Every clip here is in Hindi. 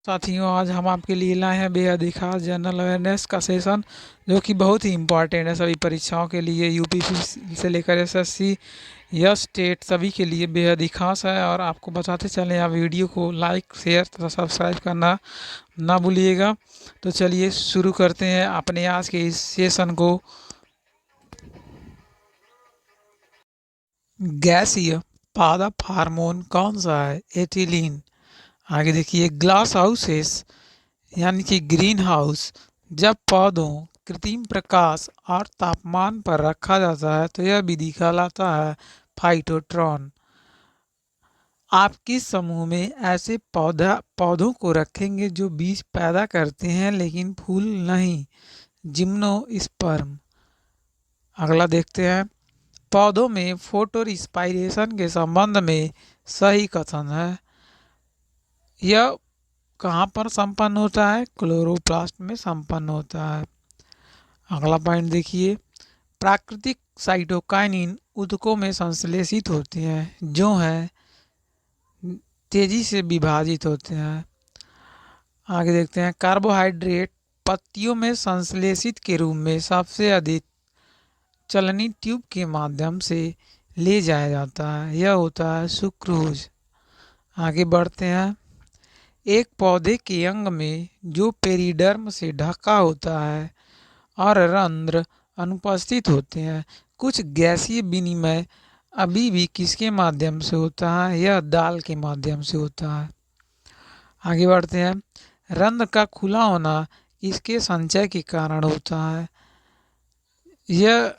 साथियों, आज हम आपके लिए लाए हैं बेहद ही खास जनरल अवेयरनेस का सेशन, जो कि बहुत ही इम्पॉर्टेंट है सभी परीक्षाओं के लिए। यूपीपीसी से लेकर एसएससी या स्टेट सभी के लिए बेहद ही खास है। और आपको बताते चलें, आप वीडियो को लाइक, शेयर तथा सब्सक्राइब करना ना भूलिएगा। तो चलिए शुरू करते हैं अपने आज के इस सेशन को। गैसीय पादप हार्मोन कौन सा है? एथिलीन। आगे देखिए, ग्लास हाउसेस यानी कि ग्रीन हाउस जब पौधों कृत्रिम प्रकाश और तापमान पर रखा जाता है तो यह विधि कहलाता है फाइटोट्रॉन। आप किस समूह में ऐसे पौधों को रखेंगे जो बीज पैदा करते हैं लेकिन फूल नहीं? जिम्नोस्पर्म। अगला देखते हैं, पौधों में फोटो रिस्पायरेशन के संबंध में सही कथन है। यह कहाँ पर संपन्न होता है? क्लोरोप्लास्ट में संपन्न होता है। अगला पॉइंट देखिए, प्राकृतिक साइटोकाइनिन ऊतकों में संश्लेषित होते हैं जो हैं तेजी से विभाजित होते हैं। आगे देखते हैं, कार्बोहाइड्रेट पत्तियों में संश्लेषित के रूप में सबसे अधिक चलनी ट्यूब के माध्यम से ले जाया जाता है, यह होता है सुक्रोज। आगे बढ़ते हैं, एक पौधे के अंग में जो पेरिडर्म से ढका होता है और रंध्र अनुपस्थित होते हैं, कुछ गैसीय विनिमय अभी भी किसके माध्यम से होता है? यह दाल के माध्यम से होता है। आगे बढ़ते हैं, रंध्र का खुला होना किसके संचय के कारण होता है? यह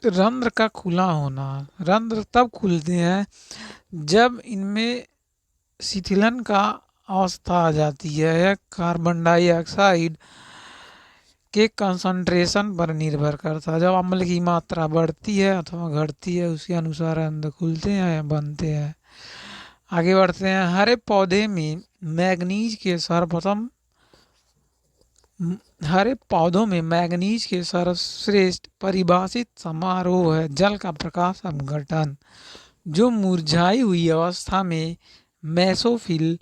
रंध्र का खुला होना, रंध्र तब खुलते हैं जब इनमें शिथिलन का अवस्था आ जाती है। यह कार्बन डाइऑक्साइड के कंसंट्रेशन पर निर्भर करता है। जब अम्ल की मात्रा बढ़ती है अथवा घटती है, उसके अनुसार रंध्र खुलते हैं या बनते हैं। आगे बढ़ते हैं, हरे पौधे में मैग्नीज के सर्वप्रथम हरे पौधों में मैग्नीज के सर्वश्रेष्ठ परिभाषित समारोह है जल का प्रकाश अपघटन, जो मुरझाई हुई अवस्था में मेसोफिल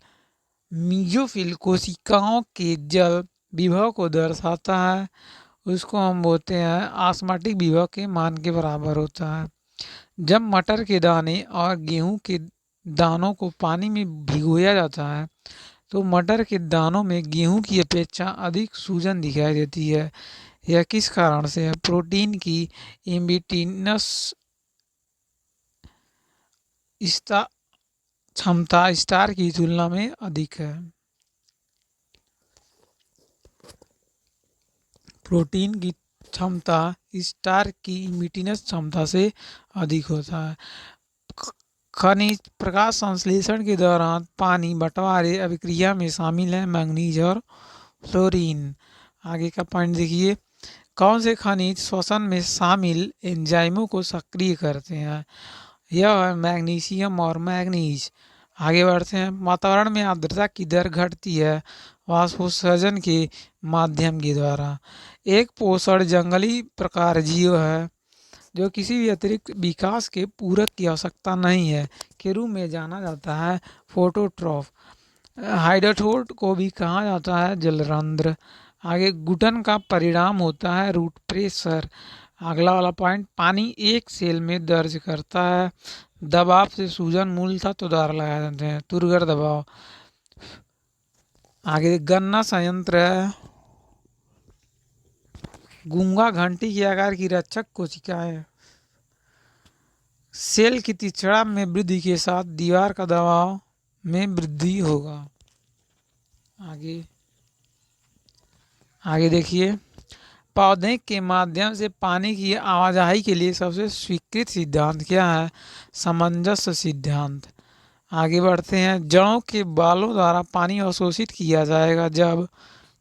मीजोफिल कोशिकाओं के जल विभव को दर्शाता है। उसको हम बोलते हैं ऑस्मोटिक विभव के मान के बराबर होता है। जब मटर के दाने और गेहूं के दानों को पानी में भिगोया जाता है तो मटर के दानों में गेहूं की अपेक्षा अधिक सूजन दिखाई देती है। यह किस कारण से है? प्रोटीन की इम्बिटिनस क्षमता स्टार की तुलना में अधिक है। प्रोटीन की क्षमता स्टार की इमिटिनस क्षमता से अधिक होता है। खनिज प्रकाश संश्लेषण के दौरान पानी बंटवारे अभिक्रिया में शामिल है मैंगनीज और फ्लोरीन। आगे का पॉइंट देखिए, कौन से खनिज श्वसन में शामिल एंजाइमों को सक्रिय करते हैं? यह है मैग्नीशियम और मैंगनीज। आगे बढ़ते हैं, वातावरण में आर्द्रता की दर घटती है वाष्पोत्सर्जन के माध्यम के द्वारा। एक पोषण जंगली प्रकार जीव है जो किसी भी अतिरिक्त विकास के पूरक की आवश्यकता नहीं है के रूप में जाना जाता है फोटोट्रॉफ। हाइड्रोथोट को भी कहा जाता है जलरंध्र। आगे घुटन का परिणाम होता है रूट प्रेशर। अगला वाला पॉइंट, पानी एक सेल में दर्ज करता है दबाव से सूजन मूल तत्व द्वारा लगाए जाते हैं तुरगर दबाव। आगे गन्ना संयंत्र गूंगा घंटी के आकार की रक्षक कोशिकाएं। सेल की तीक्ष्णता में वृद्धि के साथ दीवार का दबाव में वृद्धि होगा। आगे आगे देखिए, पौधे के माध्यम से पानी की आवाजाही के लिए सबसे स्वीकृत सिद्धांत क्या है? सामंजस्य सिद्धांत। आगे बढ़ते हैं, जड़ों के बालों द्वारा पानी अवशोषित किया जाएगा जब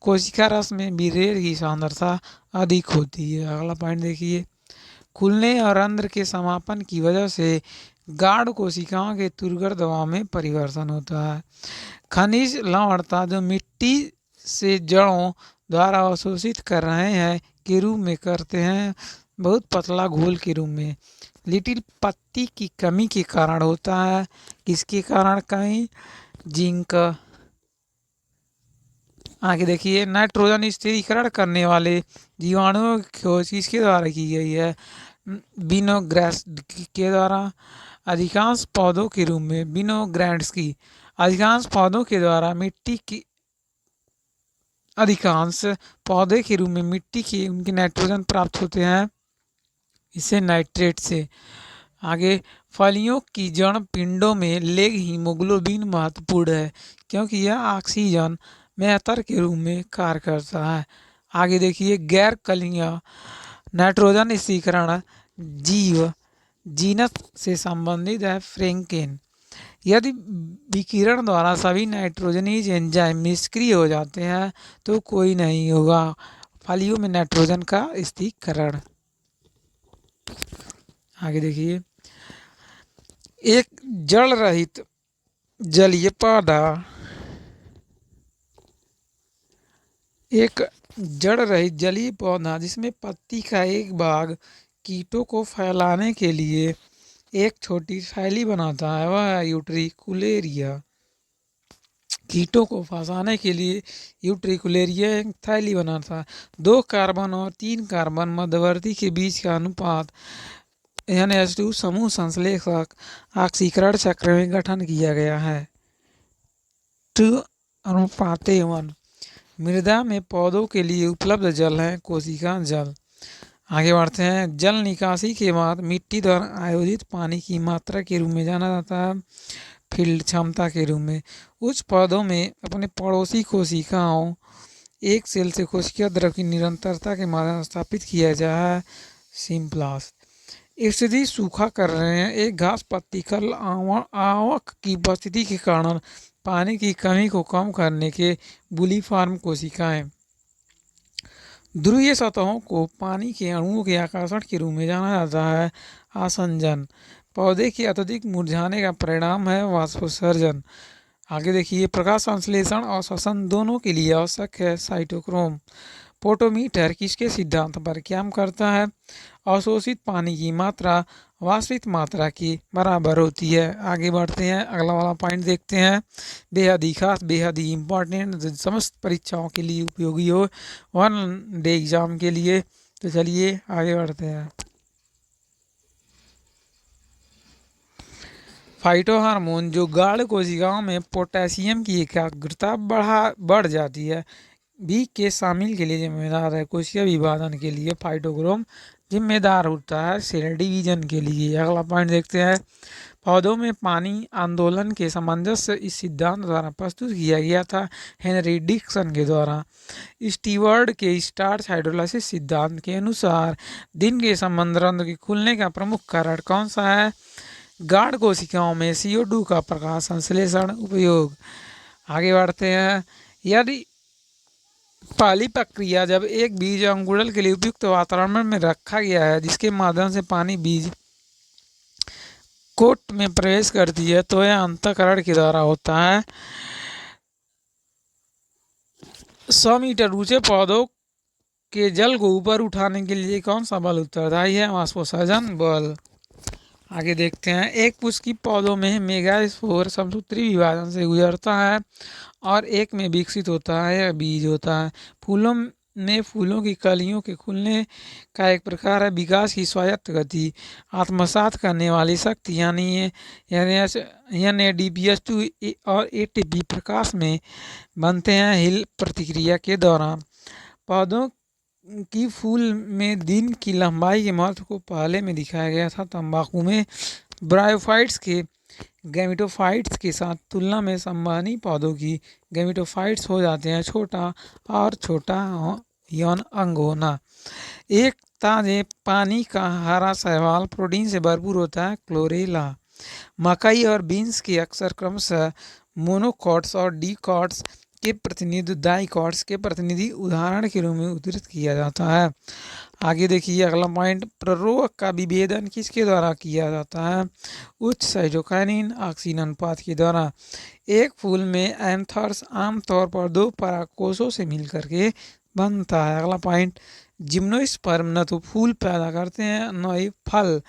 कोशिका रस में बिरेर की सांद्रता अधिक होती है। अगला पॉइंट देखिए, खुलने और रंध्र के समापन की वजह से गाढ़ कोशिकाओं के तुरगर दबाव में परिवर्तन होता है। खनिज लवणता जो मिट्टी से जड़ों द्वारा अवशोषित कर रहे हैं के रूप में करते हैं बहुत पतला घोल के रूप में। लिटिल पत्ती की कमी के कारण होता है। किसके कारण कमी? जिंक। आगे देखिए, नाइट्रोजन स्थिरीकरण करने वाले जीवाणुओं की खोज किसके द्वारा की गई है? विनोग्रेस के द्वारा। अधिकांश पौधों के रूप में विनोग्रेड्स की अधिकांश पौधों के द्वारा मिट्टी की अधिकांश पौधे के रूप में मिट्टी की उनके नाइट्रोजन प्राप्त होते हैं, इसे नाइट्रेट से। आगे, फलियों की जड़ पिंडों में लेग हीमोग्लोबिन महत्वपूर्ण है क्योंकि यह ऑक्सीजन बेहतर के रूप में कार्य करता है। आगे देखिए, गैर कलियां नाइट्रोजन स्थिरीकरण जीव जीनस से संबंधित है। फ्रैंकेन। यदि विकिरण द्वारा सभी नाइट्रोजनीज एंजाइम निष्क्रिय हो जाते हैं तो कोई नहीं होगा फलियों में नाइट्रोजन का स्थिरीकरण। आगे देखिए, एक जड़ रहित जलीय पौधा एक जड़ रहित जलीय पौधा जिसमें पत्ती का एक भाग कीटों को फैलाने के लिए एक छोटी थैली बनाता है, वह है यूट्रिकुलेरिया। कीटों को फंसाने के लिए यूट्रिकुलेरिया एक थैली बनाता है। 2 कार्बन और 3 कार्बन मध्यवर्ती के बीच का अनुपात NH2 समूह संश्लेषक ऑक्सीकरण चक्र में गठन किया गया है 2:1। मृदा में पौधों के लिए उपलब्ध जल है कोशिका जल। आगे बढ़ते हैं, जल निकासी के बाद मिट्टी द्वारा आयोजित पानी की मात्रा के रूप में जाना जाता है फील्ड क्षमता के रूप में। उच्च पौधों में अपने पड़ोसी कोशिकाओं एक सेल से कोशिका द्रव की निरंतरता के माध्यम से स्थापित किया जाए है सिम्प्लास। स्थिति सूखा कर रहे हैं, एक घास पत्ती कल आवक की उपस्थिति के कारण पानी की कमी को कम करने के बुलीफॉर्म कोशिकाएं। ध्रुवीय सतहों को पानी के अणुओं के आकर्षण के रूप में जाना जाता है आसंजन। पौधे के अत्यधिक मुरझाने का परिणाम है वाष्पोत्सर्जन। आगे देखिए, प्रकाश संश्लेषण और श्वसन दोनों के लिए आवश्यक है साइटोक्रोम। पोटोमीटर किसके सिद्धांत पर काम करता है? अवशोषित पानी की मात्रा वास्तविक मात्रा के बराबर होती है। आगे बढ़ते हैं, अगला वाला पॉइंट देखते हैं। बेहद ही खास, बेहद ही इम्पोर्टेंट, समस्त परीक्षाओं के लिए उपयोगी हो, वन डे एग्जाम के लिए। तो चलिए आगे बढ़ते हैं। फाइटोहार्मोन जो गाढ़ कोशिकाओं में पोटेशियम की एकाग्रता बढ़ जाती है बी के शामिल के लिए जिम्मेदार है। कोशिका विभाजन के लिए फाइटोक्रोम जिम्मेदार होता है सेल डिवीजन के लिए। अगला पॉइंट देखते हैं, पौधों में पानी आंदोलन के सामंजस्य इस सिद्धांत द्वारा प्रस्तुत किया गया था हेनरी डिक्सन के द्वारा। स्टीवर्ड के स्टार्च हाइड्रोलाइसिस सिद्धांत के अनुसार दिन के संबंध के खुलने का प्रमुख कारण कौन सा है? गाढ़ कोशिकाओं में CO2 का प्रकाश संश्लेषण उपयोग। आगे बढ़ते हैं, यदि पहली प्रक्रिया जब एक बीज अंकुरण के लिए उपयुक्त वातावरण में रखा गया है जिसके माध्यम से पानी बीज कोट में प्रवेश करती है तो यह अंतःकरण के द्वारा होता है। 100 मीटर ऊंचे पौधों के जल को ऊपर उठाने के लिए कौन सा बल उत्तरदायी है? वाष्पोत्सर्जन बल। आगे देखते हैं, एक पुष्पी पौधों में मेगास्पोर समसूत्री विभाजन से गुजरता है और एक में विकसित होता है या बीज होता है। फूलों में फूलों की कलियों के खुलने का एक प्रकार है विकास की स्वायत्त गति आत्मसात करने वाली शक्ति यानी NADPH2 और ATP प्रकाश में बनते हैं हिल प्रतिक्रिया के दौरान। पौधों की फूल में दिन की लंबाई के महत्व को पहले में दिखाया गया था। तंबाकू में ब्रायोफाइट्स के गैमेटोफाइट्स के साथ तुलना में संवहनी पौधों की गैमेटोफाइट्स हो जाते हैं छोटा और छोटा यौन अंग होना। एक ताजे पानी का हरा शैवाल प्रोटीन से भरपूर होता है क्लोरेला। मकई और बीन्स के अक्सर क्रमशः मोनोकॉट्स और डीकॉट्स के प्रतिनिधि डाइकॉट्स के प्रतिनिधि उदाहरण के रूप में उद्धृत किया जाता है। आगे देखिए, अगला पॉइंट, प्ररोग का विभेदन किसके द्वारा किया जाता है? उच्च साइटोकाइनिन ऑक्सीजन अनुपात के द्वारा। एक फूल में एंथर्स आमतौर पर 2 परागकोशों से मिलकर के बनता है। अगला पॉइंट, जिम्नोस्पर्म न तो फूल पैदा करते हैं न ही फल।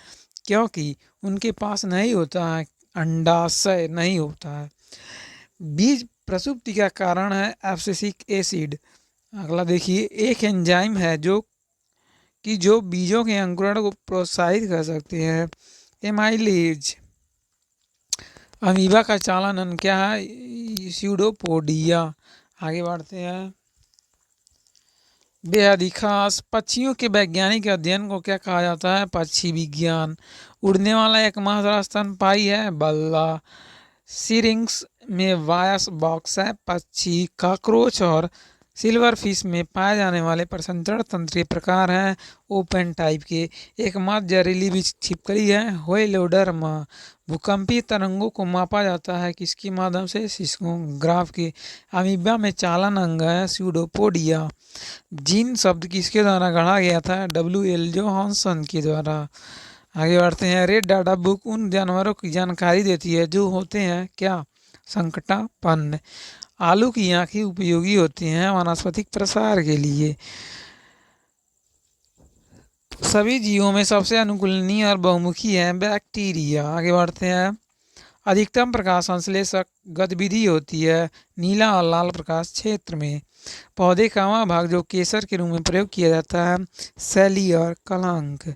क्योंकि उनके पास नहीं होता है, अंडाशय नहीं होता है। बीज प्रसुप्ति का कारण है एब्सिसिक एसिड। अगला देखिए, एक एंजाइम है जो बीजों के अंकुरण को प्रोत्साहित कर सकते हैं, एमाइलेज। अमीबा का चालन क्या है, स्यूडोपोडिया। आगे बढ़ते हैं, बेहद ही खास पक्षियों के वैज्ञानिक अध्ययन को क्या कहा जाता है, पक्षी विज्ञान। उड़ने वाला एकमात्र स्तनपायी है बल्ला। सिरिंग्स में वायस बॉक्स है पक्षी। कॉकरोच और सिल्वर फिश में पाए जाने वाले प्रसंचरण तंत्र के प्रकार हैं ओपन टाइप के। एकमात्र जहरीली बीज छिपकली है होइलोडर्मा। भूकंपीय तरंगों को मापा जाता है किसके माध्यम से, सिस्मोग्राफ के। अमीबा में चालन अंग है स्यूडोपोडिया। जीन शब्द किसके द्वारा गढ़ा गया था, W.L. जोहानसन के द्वारा। आगे बढ़ते हैं, रेड डाटा बुक उन जानवरों की जानकारी देती है जो होते हैं क्या, संकटापन्न। आलू की आंखें उपयोगी होती हैं वानस्पतिक प्रसार के लिए। सभी जीवों में सबसे अनुकूलनीय और बहुमुखी है बैक्टीरिया। आगे बढ़ते हैं, अधिकतम प्रकाश संश्लेषक गतिविधि होती है नीला और लाल प्रकाश क्षेत्र में। पौधे का वह भाग जो केसर के रूप में प्रयोग किया जाता है सैली और कलंक।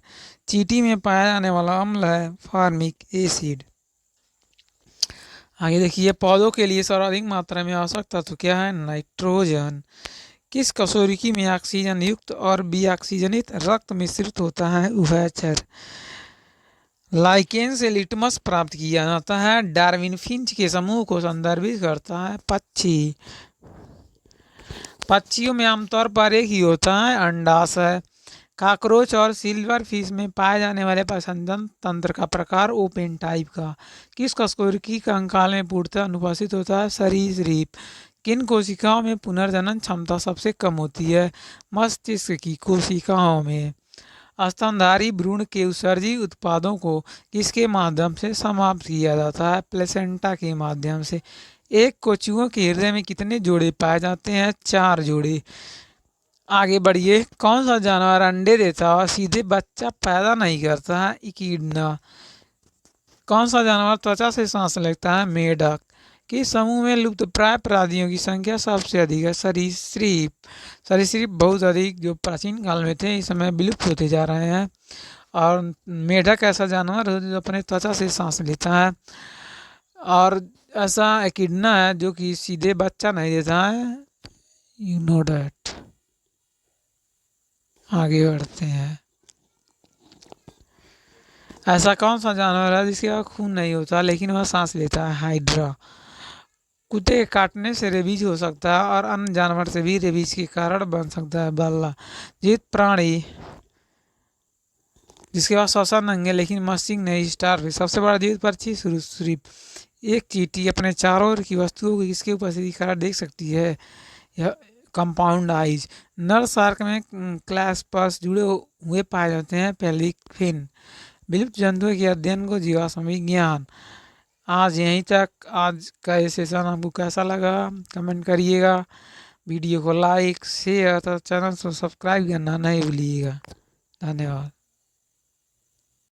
चींटी में पाया जाने वाला अम्ल है फार्मिक एसिड। आगे देखिए, पौधों के लिए सर्वाधिक मात्रा में आवश्यक तत्व क्या है, नाइट्रोजन। किस कशोरुकी में ऑक्सीजन युक्त और विऑक्सीजनित रक्त मिश्रित होता है, उभयचर। लाइकेन से लिटमस प्राप्त किया जाता है, डार्विन फिंच के समूह को संदर्भित करता है पक्षी। पक्षियों में आमतौर पर एक ही होता है, अंडाशय। कॉकरोच और सिल्वर फिश में पाए जाने वाले प्रसंजन तंत्र का प्रकार ओपन टाइप का। किस कशेरुकी कंकाल में पूर्णतः अनुपस्थित होता है, सरीसृप। किन कोशिकाओं में पुनर्जनन क्षमता सबसे कम होती है, मस्तिष्क की कोशिकाओं में। स्तनधारी भ्रूण के उत्सर्जी उत्पादों को किसके माध्यम से समाप्त किया जाता है, प्लेसेंटा के माध्यम से। एक कोचुओं के हृदय में कितने जोड़े पाए जाते हैं, 4 जोड़े। आगे बढ़िए, कौन सा जानवर अंडे देता है और सीधे बच्चा पैदा नहीं करता है, इकीडना। कौन सा जानवर त्वचा से सांस लेता है, मेढक। किस समूह में लुप्तप्राय प्राणियों की संख्या सबसे अधिक है, सरीसृप। सरीसृप बहुत अधिक जो प्राचीन काल में थे इस समय विलुप्त होते जा रहे हैं। और मेढक ऐसा जानवर है जो अपने त्वचा से सांस लेता है। और ऐसा एकिडना है जो कि सीधे बच्चा नहीं देता है, यू नो डैट। आगे बढ़ते हैं, ऐसा कौन सा जानवर है जिसके पास खून नहीं होता लेकिन वह सांस लेता है, हाइड्रा। कुत्ते के काटने से रेबीज हो सकता है और अन्य जानवर से भी रेबीज के कारण बन सकता है, बल्ला। जीवित प्राणी जिसके पास श्वसन अंग है लेकिन मस्तिष्क नहीं, स्टार। सबसे बड़ा जीवित पक्षी सरीसृप। एक चींटी अपने चारों ओर की वस्तुओं को किसके उपस्थिति के कारण देख सकती है, यह कंपाउंड आइज। नर शार्क में क्लैस्पर्स जुड़े हुए पाए जाते हैं, पेल्विक फिन। विलुप्त जंतुओं के अध्ययन को जीवाश्म विज्ञान। आज यहीं तक। आज का ये सेशन आपको कैसा लगा कमेंट करिएगा। वीडियो को लाइक शेयर तथा चैनल को सब्सक्राइब करना नहीं भूलिएगा। धन्यवाद।